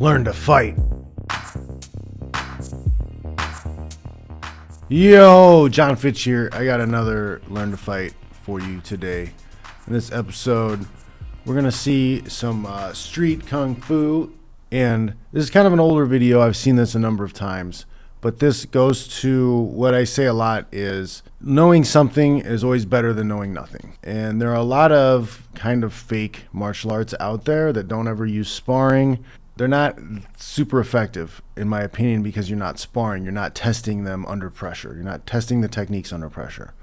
learn to fight. Yo, John Fitch here. I got another Learn to Fight for you today. In this episode, we're going to see some street kung fu. And this is kind of an older video. I've seen this a number of times. But this goes to what I say a lot is knowing something is always better than knowing nothing. And there are a lot of kind of fake martial arts out there that don't ever use sparring. They're not super effective, in my opinion, because you're not sparring. You're not testing them under pressure. You're not testing the techniques under pressure.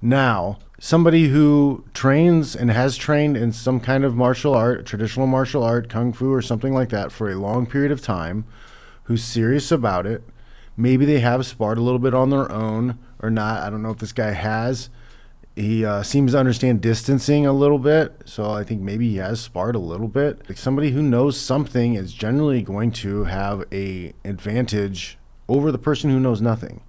Now, somebody who trains and has trained in some kind of martial art, traditional martial art, kung fu or something like that for a long period of time, who's serious about it, maybe they have sparred a little bit on their own or not. I don't know if this guy has. He seems to understand distancing a little bit, so I think maybe he has sparred a little bit. Like somebody who knows something is generally going to have a advantage over the person who knows nothing.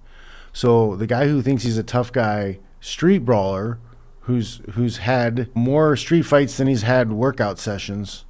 So the guy who thinks he's a tough guy, street brawler, who's had more street fights than he's had workout sessions,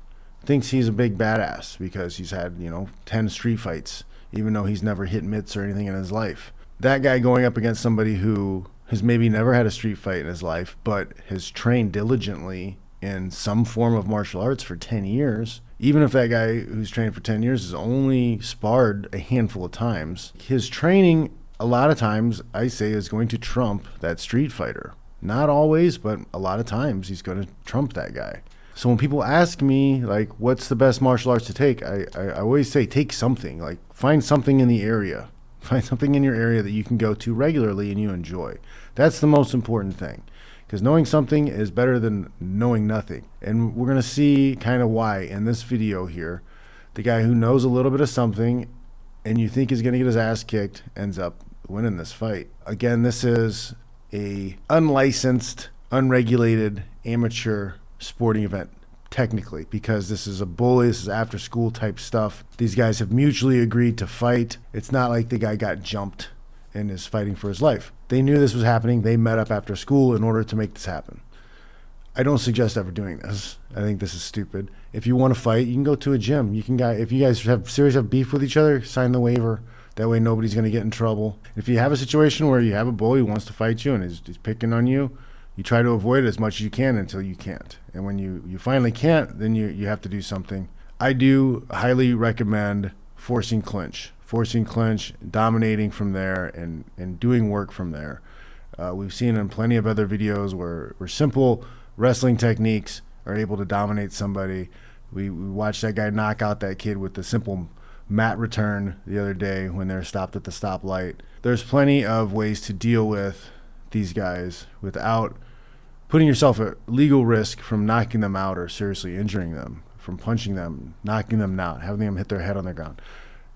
thinks he's a big badass because he's had 10 street fights, even though he's never hit mitts or anything in his life. That guy going up against somebody who has maybe never had a street fight in his life, but has trained diligently in some form of martial arts for 10 years, even if that guy who's trained for 10 years has only sparred a handful of times, his training, a lot of times, I say, is going to trump that street fighter. Not always, but a lot of times he's going to trump that guy. So when people ask me, like, what's the best martial arts to take, I always say take something. Like, find something in the area. Find something in your area that you can go to regularly and you enjoy. That's the most important thing, because knowing something is better than knowing nothing. And we're going to see kind of why in this video here. The guy who knows a little bit of something and you think is going to get his ass kicked ends up winning this fight. Again, this is a unlicensed, unregulated, amateur sporting event. Technically, because this is a bully, this is after school type stuff. These guys have mutually agreed to fight. It's not like the guy got jumped and is fighting for his life. They knew this was happening. They met up after school in order to make this happen. I don't suggest ever doing this. I think this is stupid. If you want to fight, you can go to a gym. If you guys have beef with each other, sign the waiver. That way nobody's going to get in trouble. If you have a situation where you have a bully who wants to fight you and is picking on you, you try to avoid it as much as you can until you can't. And when you finally can't, then you have to do something. I do highly recommend forcing clinch, dominating from there and doing work from there. We've seen in plenty of other videos where simple wrestling techniques are able to dominate somebody. We watched that guy knock out that kid with the simple mat return the other day when they're stopped at the stoplight. There's plenty of ways to deal with these guys without putting yourself at legal risk from knocking them out or seriously injuring them, from punching them, knocking them out, having them hit their head on the ground.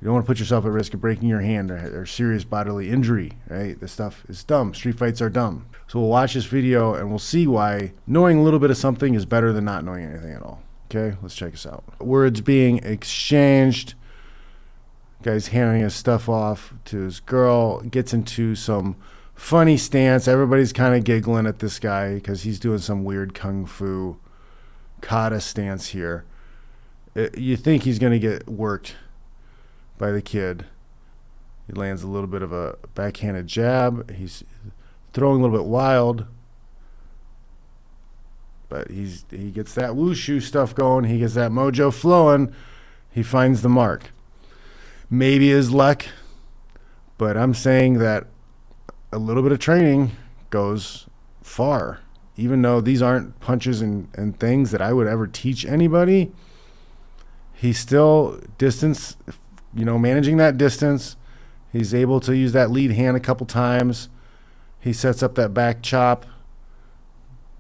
You don't want to put yourself at risk of breaking your hand or serious bodily injury, right? This stuff is dumb. Street fights are dumb. So we'll watch this video and we'll see why knowing a little bit of something is better than not knowing anything at all. Okay, let's check this out. Words being exchanged. Guy's handing his stuff off to his girl, gets into some funny stance. Everybody's kind of giggling at this guy because he's doing some weird kung fu kata stance here. You think he's going to get worked by the kid. He lands a little bit of a backhanded jab. He's throwing a little bit wild, but he gets that wushu stuff going. He gets that mojo flowing. He finds the mark. Maybe his luck, but I'm saying that a little bit of training goes far. Even though these aren't punches and things that I would ever teach anybody, he's still managing that distance. He's able to use that lead hand a couple times. He sets up that back chop,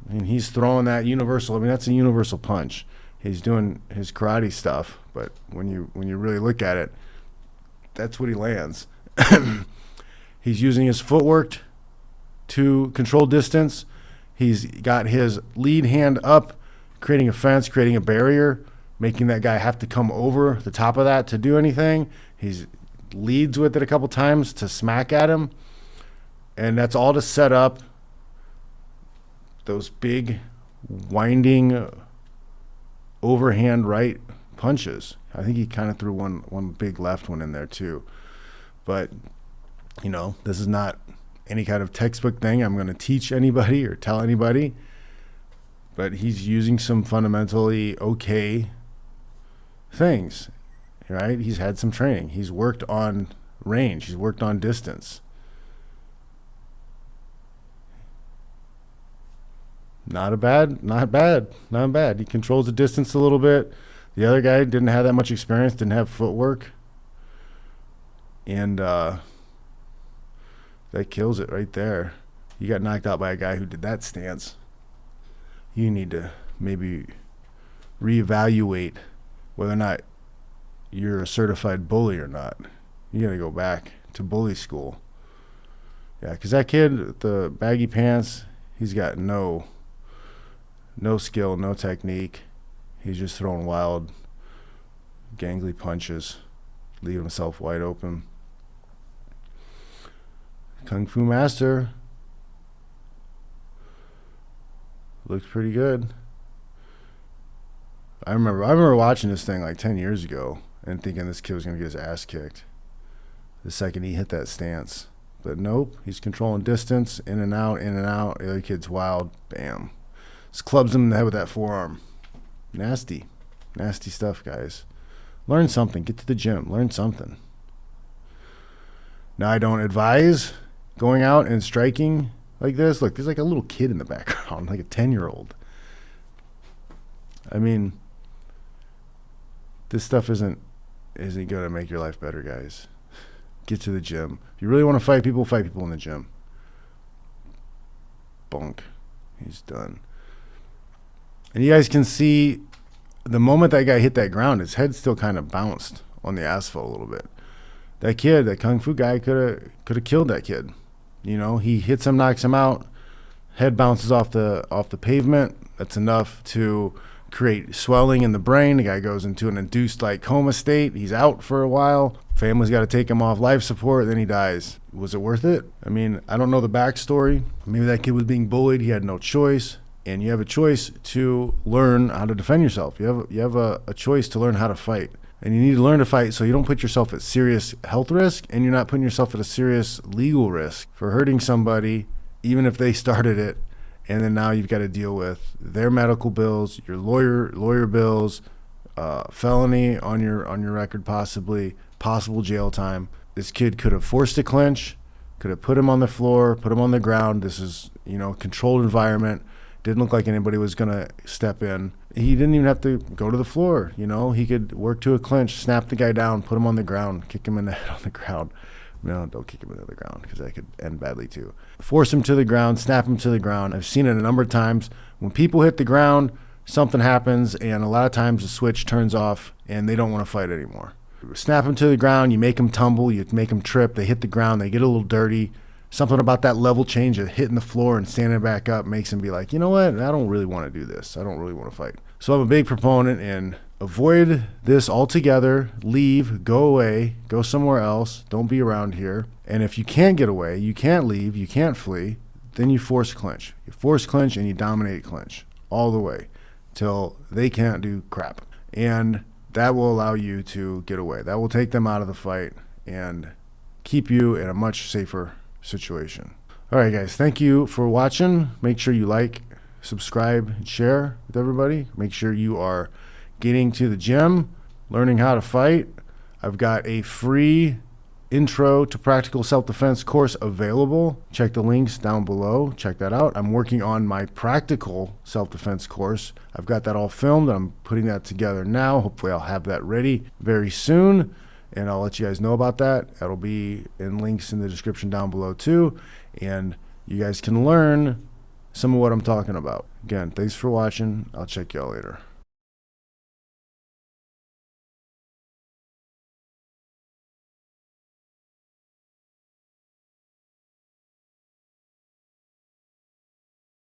and he's throwing that universal. I mean, that's a universal punch. He's doing his karate stuff, but when you really look at it, that's what he lands. He's using his footwork to control distance. He's got his lead hand up, creating a fence, creating a barrier, making that guy have to come over the top of that to do anything. He leads with it a couple times to smack at him. And that's all to set up those big, winding, overhand right punches. I think he kind of threw one big left one in there too. But, this is not any kind of textbook thing I'm going to teach anybody or tell anybody. But he's using some fundamentally okay things, right? He's had some training. He's worked on range. He's worked on distance. Not bad. He controls the distance a little bit. The other guy didn't have that much experience, didn't have footwork. And that kills it right there. You got knocked out by a guy who did that stance. You need to maybe reevaluate whether or not you're a certified bully or not. You got to go back to bully school. Yeah, because that kid with the baggy pants, he's got no skill, no technique. He's just throwing wild, gangly punches, leaving himself wide open. Kung Fu Master looks pretty good. I remember watching this thing like 10 years ago and thinking this kid was going to get his ass kicked the second he hit that stance. But nope, he's controlling distance, in and out. The other kid's wild. Bam. Just clubs him in the head with that forearm. Nasty stuff, guys. Learn something. Get to the gym. Learn something. Now, I don't advise going out and striking like this. Look, there's like a little kid in the background, like a 10-year-old. I mean, this stuff isn't going to make your life better, guys. Get to the gym. If you really want to fight people in the gym. Bunk. He's done. And you guys can see the moment that guy hit that ground, his head still kind of bounced on the asphalt a little bit. That kid, that Kung Fu guy, could have killed that kid. He hits him, knocks him out. Head bounces off the pavement. That's enough to create swelling in the brain. The guy goes into an induced coma state. He's out for a while. Family's got to take him off life support. Then he dies. Was it worth it? I mean, I don't know the backstory. Maybe that kid was being bullied. He had no choice. And you have a choice to learn how to defend yourself. You have a choice to learn how to fight. And you need to learn to fight so you don't put yourself at serious health risk, and you're not putting yourself at a serious legal risk for hurting somebody, even if they started it. And then now you've got to deal with their medical bills, your lawyer bills, felony on your record, possible jail time. This kid could have forced a clinch, could have put him on the floor, put him on the ground. This is, controlled environment. Didn't look like anybody was going to step in. He didn't even have to go to the floor. He could work to a clinch, snap the guy down, put him on the ground, kick him in the head on the ground. No, don't kick him into the ground because that could end badly too. Force him to the ground, snap him to the ground. I've seen it a number of times. When people hit the ground, something happens, and a lot of times the switch turns off and they don't want to fight anymore. Snap them to the ground, you make them tumble, you make them trip, they hit the ground, they get a little dirty. Something about that level change of hitting the floor and standing back up makes them be like, you know what, I don't really want to do this. I don't really want to fight. So I'm a big proponent in avoid this altogether, leave, go away, go somewhere else, don't be around here. And if you can't get away, you can't leave, you can't flee, then you force clinch. You force clinch and you dominate clinch all the way till they can't do crap. And that will allow you to get away. That will take them out of the fight and keep you in a much safer situation. All right, guys, thank you for watching. Make sure you like, subscribe, and share with everybody. Make sure you are getting to the gym, learning how to fight. I've got a free intro to practical self-defense course available. Check the links down below. Check that out. I'm working on my practical self-defense course. I've got that all filmed. I'm putting that together now. Hopefully I'll have that ready very soon, and I'll let you guys know about that. That'll be in links in the description down below too, and you guys can learn some of what I'm talking about. Again, thanks for watching. I'll check y'all later.